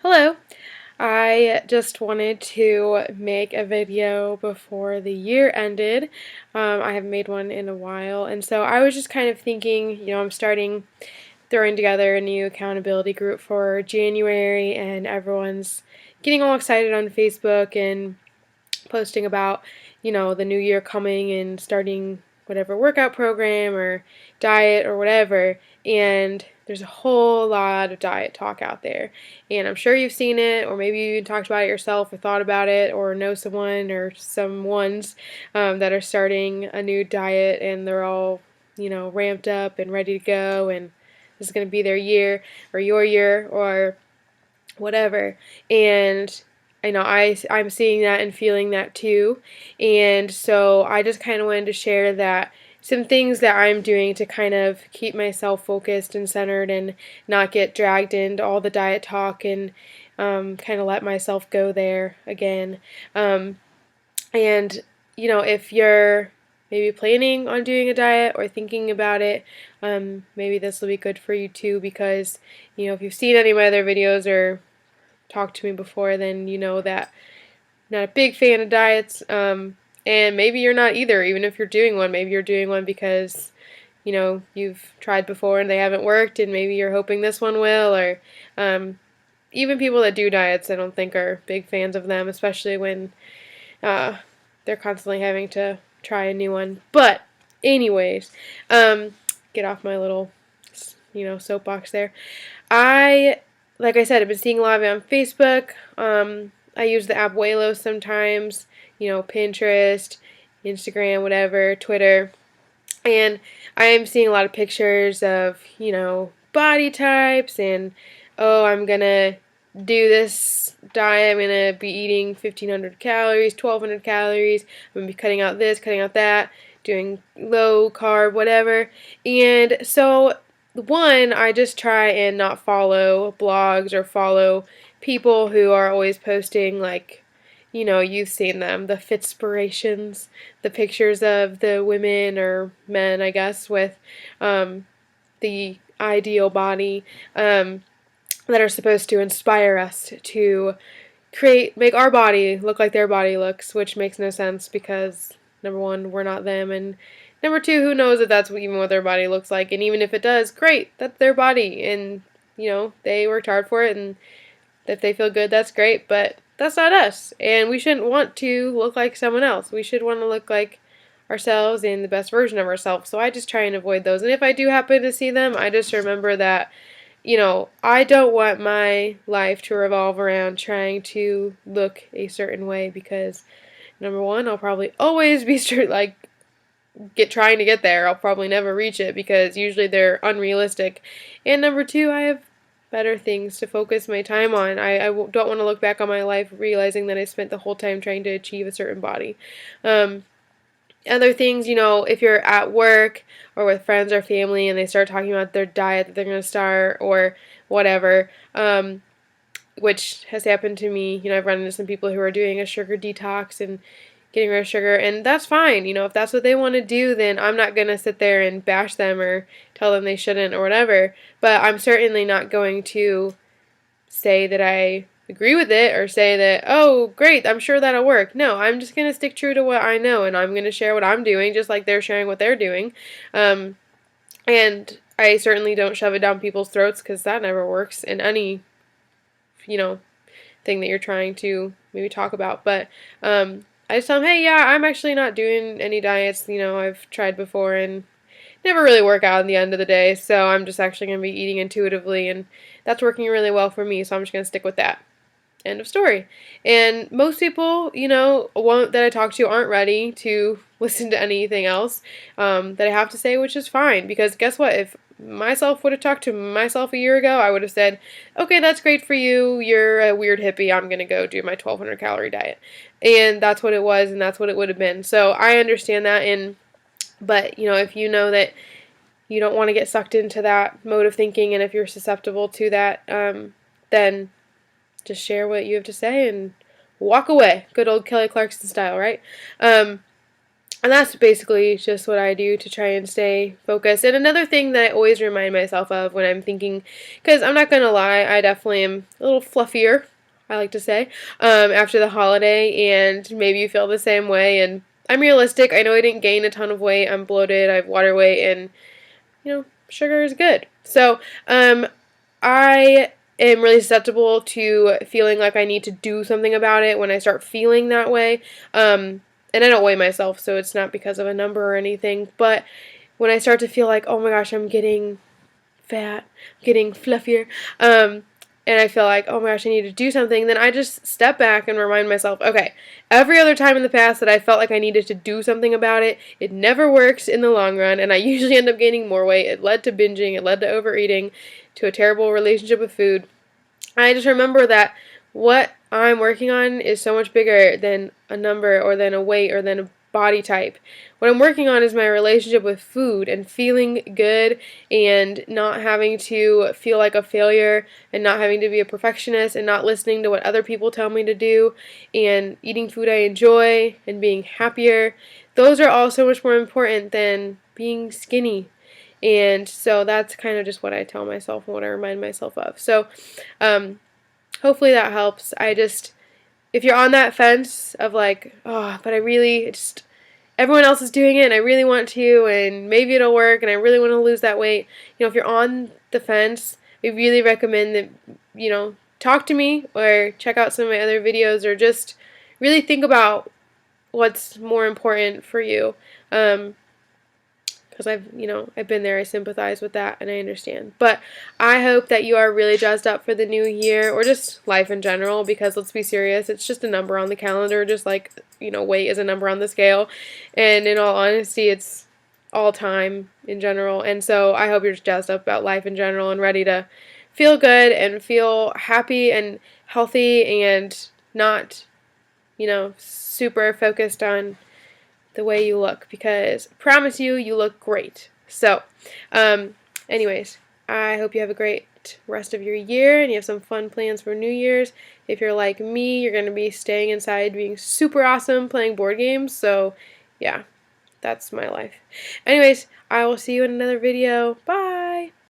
Hello. I just wanted to make a video before the year ended. I haven't made one in a while, and so I was just kind of thinking, I'm throwing together a new accountability group for January, and everyone's getting all excited on Facebook and posting about, the new year coming and starting whatever workout program or diet or whatever. And there's a whole lot of diet talk out there. And I'm sure you've seen it, or maybe you talked about it yourself or thought about it, or know someone or some ones that are starting a new diet and they're all, ramped up and ready to go. And this is going to be their year or your year or whatever. And I know I'm seeing that and feeling that too. And so I just kind of wanted to share that some things that I'm doing to kind of keep myself focused and centered and not get dragged into all the diet talk and kind of let myself go there again. And if you're maybe planning on doing a diet or thinking about it, maybe this will be good for you too, because if you've seen any of my other videos or talked to me before, then you know that I'm not a big fan of diets. And maybe you're not either, even if you're doing one. Maybe you're doing one because you've tried before and they haven't worked, and maybe you're hoping this one will. Or even people that do diets, I don't think are big fans of them, especially when they're constantly having to try a new one. But anyways, get off my little soapbox there. Like I said, I've been seeing a lot of it on Facebook. I use the app Waylo sometimes, Pinterest, Instagram, whatever, Twitter. And I am seeing a lot of pictures of, body types and, oh, I'm going to do this diet. I'm going to be eating 1,500 calories, 1,200 calories. I'm going to be cutting out this, cutting out that, doing low carb, whatever. And so one, I just try and not follow blogs or follow people who are always posting, like, you've seen them, the Fitspirations, the pictures of the women or men, I guess, with the ideal body that are supposed to inspire us to make our body look like their body looks, which makes no sense because, number one, we're not them, and number two, who knows if that's even what their body looks like. And even if it does, great, that's their body, and they worked hard for it, and if they feel good, that's great. But that's not us, and we shouldn't want to look like someone else. We should want to look like ourselves and the best version of ourselves. So I just try and avoid those, and if I do happen to see them, I just remember that I don't want my life to revolve around trying to look a certain way, because number one, I'll probably always be trying to get there. I'll probably never reach it because usually they're unrealistic. And number two, I have better things to focus my time on. Don't want to look back on my life realizing that I spent the whole time trying to achieve a certain body. Other things, if you're at work or with friends or family and they start talking about their diet that they're going to start or whatever, which has happened to me. I've run into some people who are doing a sugar detox and getting rid of sugar, and that's fine. If that's what they want to do, then I'm not going to sit there and bash them or tell them they shouldn't or whatever, but I'm certainly not going to say that I agree with it or say that, oh, great, I'm sure that'll work. No, I'm just going to stick true to what I know, and I'm going to share what I'm doing just like they're sharing what they're doing. And I certainly don't shove it down people's throats, because that never works in any, thing that you're trying to maybe talk about. But I just tell them, hey, yeah, I'm actually not doing any diets. I've tried before and never really work out in the end of the day, so I'm just actually going to be eating intuitively, and that's working really well for me, so I'm just going to stick with that. End of story. And most people, that I talk to aren't ready to listen to anything else that I have to say, which is fine, because guess what? If myself would have talked to myself a year ago, I would have said, okay, that's great for you. You're a weird hippie. I'm going to go do my 1,200 calorie diet. And that's what it was, and that's what it would have been. So I understand that. But, if you know that you don't want to get sucked into that mode of thinking, and if you're susceptible to that, then just share what you have to say and walk away. Good old Kelly Clarkson style, right? And that's basically just what I do to try and stay focused. And another thing that I always remind myself of when I'm thinking, because I'm not going to lie, I definitely am a little fluffier, I like to say, after the holiday, and maybe you feel the same way. And I'm realistic. I know I didn't gain a ton of weight. I'm bloated. I have water weight, and sugar is good. So, I am really susceptible to feeling like I need to do something about it when I start feeling that way. And I don't weigh myself, so it's not because of a number or anything. But when I start to feel like, oh my gosh, I'm getting fat, getting fluffier, and I feel like, oh my gosh, I need to do something, then I just step back and remind myself, okay, every other time in the past that I felt like I needed to do something about it, it never works in the long run, and I usually end up gaining more weight. It led to binging, it led to overeating, to a terrible relationship with food. I just remember that what I'm working on is so much bigger than a number or than a weight or than a body type. What I'm working on is my relationship with food and feeling good and not having to feel like a failure and not having to be a perfectionist and not listening to what other people tell me to do and eating food I enjoy and being happier. Those are all so much more important than being skinny. And so that's kind of just what I tell myself and what I remind myself of. So, hopefully that helps. If you're on that fence of like, oh, but I really just, everyone else is doing it and I really want to, and maybe it'll work, and I really want to lose that weight, if you're on the fence, I really recommend that, talk to me or check out some of my other videos or just really think about what's more important for you. Because I've been there, I sympathize with that, and I understand. But I hope that you are really jazzed up for the new year, or just life in general, because let's be serious, it's just a number on the calendar, just like, weight is a number on the scale, and in all honesty, it's all time in general, and so I hope you're just jazzed up about life in general and ready to feel good and feel happy and healthy and not, super focused on the way you look, because I promise you, you look great. So, anyways, I hope you have a great rest of your year and you have some fun plans for New Year's. If you're like me, you're going to be staying inside, being super awesome, playing board games. So, yeah, that's my life. Anyways, I will see you in another video. Bye!